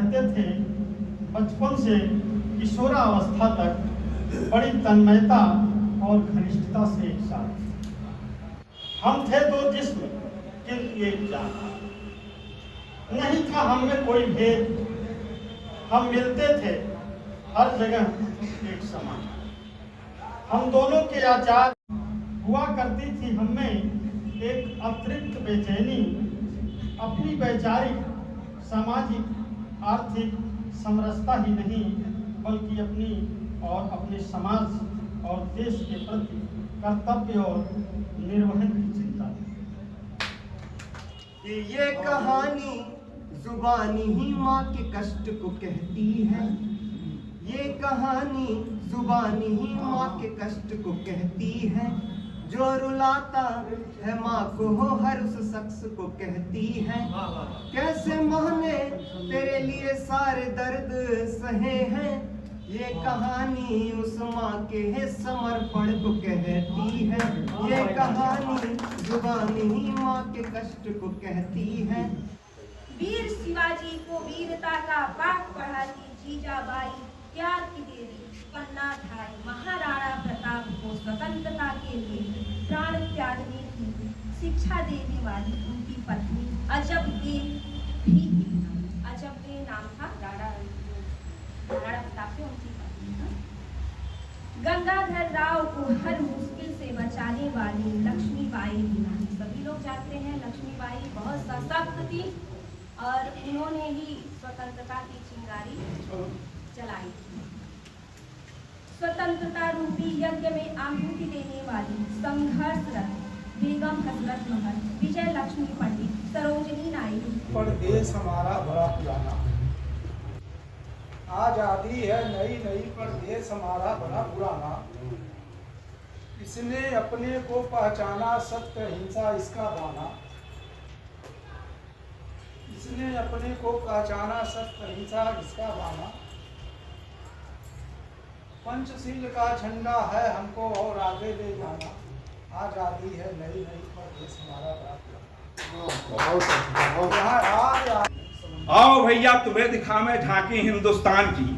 रहते थे, बचपन से किशोरावस्था तक बड़ी तन्मयता और घनिष्ठता से एक साथ। हम थे दो जिस्म किंतु एक जान, नहीं था हम में कोई भेद, हम मिलते थे हर जगह एक समान। हम दोनों के आचार हुआ करती थी हमें एक अतिरिक्त बेचैनी, अपनी वैचारिक, सामाजिक, आर्थिक समरसता ही नहीं बल्कि अपनी और अपने समाज और देश के प्रति कर्तव्य और निर्वहन की चिंता। ये कहानी जुबानी ही माँ के कष्ट को कहती है, ये कहानी जुबानी ही माँ के कष्ट को कहती है, जो रुलाता है माँ को हर उस शख्स को कहती है। कैसे माँ ने तेरे लिए सारे दर्द सहे हैं, ये कहानी उस माँ के समर्पण को कहती है, ये कहानी जुबानी ही माँ के कष्ट को कहती है। वीर शिवाजी को वीरता का पाठ पढ़ाती जीजाबाई, प्यार की देवी पन्ना ढाई, महाराणा प्रताप को स्वतंत्रता के लिए प्राण त्यागने की शिक्षा देने वाली उनकी पत्नी अजब दे भी, अजब दे नाम था राणा प्रताप के उनकी पत्नी। गंगाधर राव को हर मुश्किल से बचाने वाली लक्ष्मीबाई मीनानी। सभी लोग जानते हैं लक्ष्मीबाई बहुत सशक्त थी और उन्होंने ही स्वतंत्रता की चिंगारी जलाई थी। स्वतंत्रता रूपी यज्ञ में आहुति देने वाली संघर्षरत बेगम हजरत महल, विजय लक्ष्मी पंडित, सरोजनी नायडू। परदेश हमारा बड़ा पुराना, आजादी है नई नई, परदेश हमारा बड़ा पुराना। इसने अपने को पहचाना, सत्य हिंसा इसका बाना। इसने अपने को पहचाना, सत्य हिंसा इसका बाना। पंचशील का झंडा है हमको और आगे ले जाना। आजादी है नई नई, परदेश हमारा बड़ा पुराना। आओ भैया तुम्हें दिखावे झांकी हिंदुस्तान की,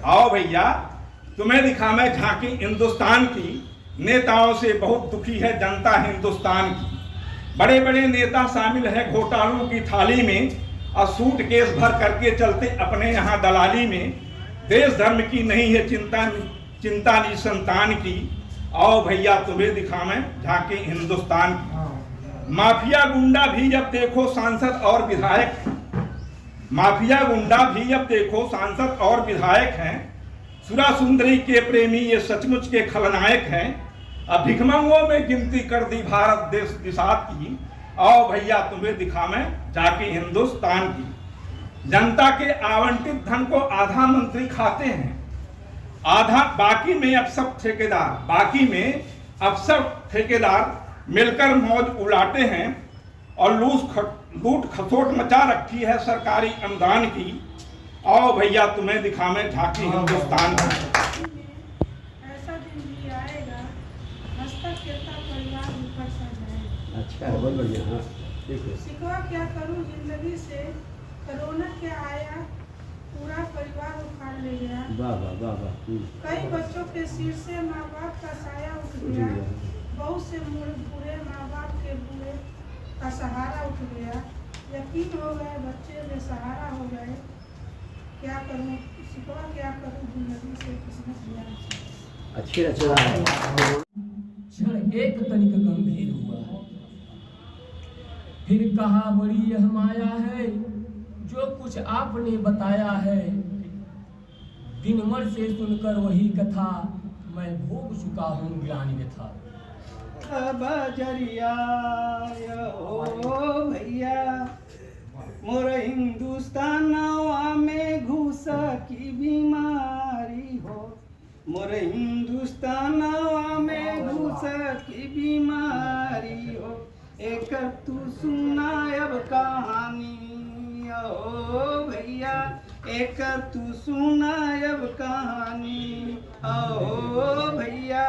आओ भैया तुम्हें दिखावे झांकी हिंदुस्तान की। नेताओं से बहुत दुखी है जनता हिंदुस्तान की। बड़े बड़े नेता शामिल है घोटालों की थाली में, और सूटकेस भर करके चलते अपने यहाँ दलाली में। देश धर्म की नहीं है चिंता नी संतान की। आओ भैया तुम्हें दिखावे झांकी हिंदुस्तान की। माफिया गुंडा भी अब देखो सांसद और विधायक हैं, माफिया गुंडा भी अब देखो सांसद और विधायक हैं। सुरा सुंदरी के प्रेमी ये सचमुच के खलनायक हैं। अब भिखमंगों में गिनती कर दी भारत देश दिशात की। आओ भैया तुम्हें दिखावें झांकी हिंदुस्तान की। जनता के आवंटित धन को आधा मंत्री खाते हैं, आधा बाकी में अब सब ठेकेदार, बाकी में अब सब ठेकेदार मिलकर मौज उड़ाते हैं। और लूट खसोट मचा रखी है सरकारी अनुदान की। आओ भैया तुम्हें दिखावें झांकी हिंदुस्तान की। ऐसा दिन भी आएगा, हंसता खेलता परिवार ऊपर सा जाएगा। अच्छा है, बहुत बढ़िया। हाँ ठीक है। शिकवा क्या करूं जिंदगी से, कोरोना क्या आया पूरा परिवार उखाड़ ले गया। वाह वाह वाह वाह। कई बच्चों के सिर से माँ बाप का साया उठ गया, बहुत से बूढ़े माँ बाप के बूढ़े का सहारा उठ गया। यकीन हो गए बच्चे बेसहारा हो गए। क्या करूं शिकवा क्या करूं जिंदगी से, किस्मत दिया। अच्छी रचना है। क्षण एक तनिक गंभीर हुआ, फिर कहा बड़ी यह माया है जो कुछ आपने बताया है। दिन भर से सुनकर वही कथा, मैं भोग चुका हूँ ग्लानि व्यथा। बजरिया ओ भैया मोर हिंदुस्तानवा में घुसा की बीमारी हो, मोर हिंदुस्तानवा में घुसा की बीमारी हो। एक तू सुना अब कहानी ओ भैया, एक तू सुना अब कहानी ओ भैया।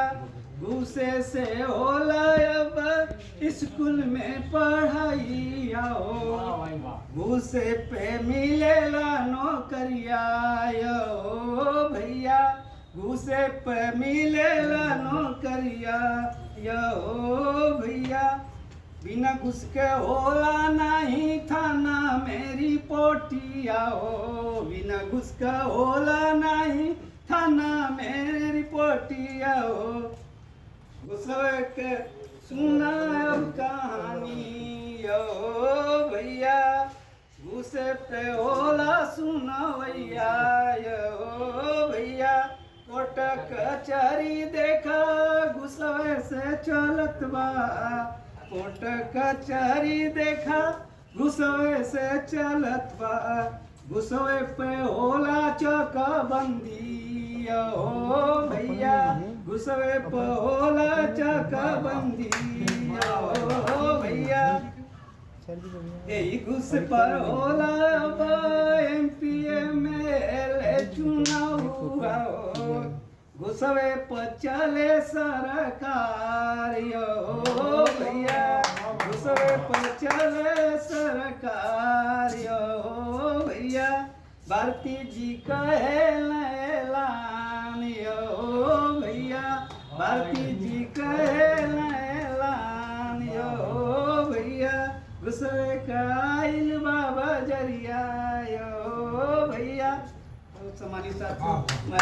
गुस्से से होला अब स्कूल में पढ़ाई आओ, गुस्से पे मिलेला नौकरिया यो भैया, गुस्से पे मिलेला नौकरिया यो भैया, बिना घुस के होला नहीं थाना मेरी पोटिया हो, बिना घुस के होला नहीं थाना मेरी पोटिया हो, घुसवे के सुना अब कहानी यो भैया, घुसे पे होला सुना भैया यो भैया, कोर्ट कचहरी देखा घुसवे से चलत बा, कोर्ट कचहरी देखा घुसवे से चलत बा, घुसवे पे होला चकबंदी हो भैया, घुसवे पे होला चकबंदी हो भैया, यही घुस पर होला अब MP MLA चुनाव हुआ हो, घुसवे पर चले सरकार यो भैया, घुसवे पर चले सरकार यो भैया, भारती जी कहे ऐलान यो भैया, भारती जी कहे ऐलान यो भैया, घुसवे का आइल बाबा जरिया यो भैया। सम्मानित साथियों, मैं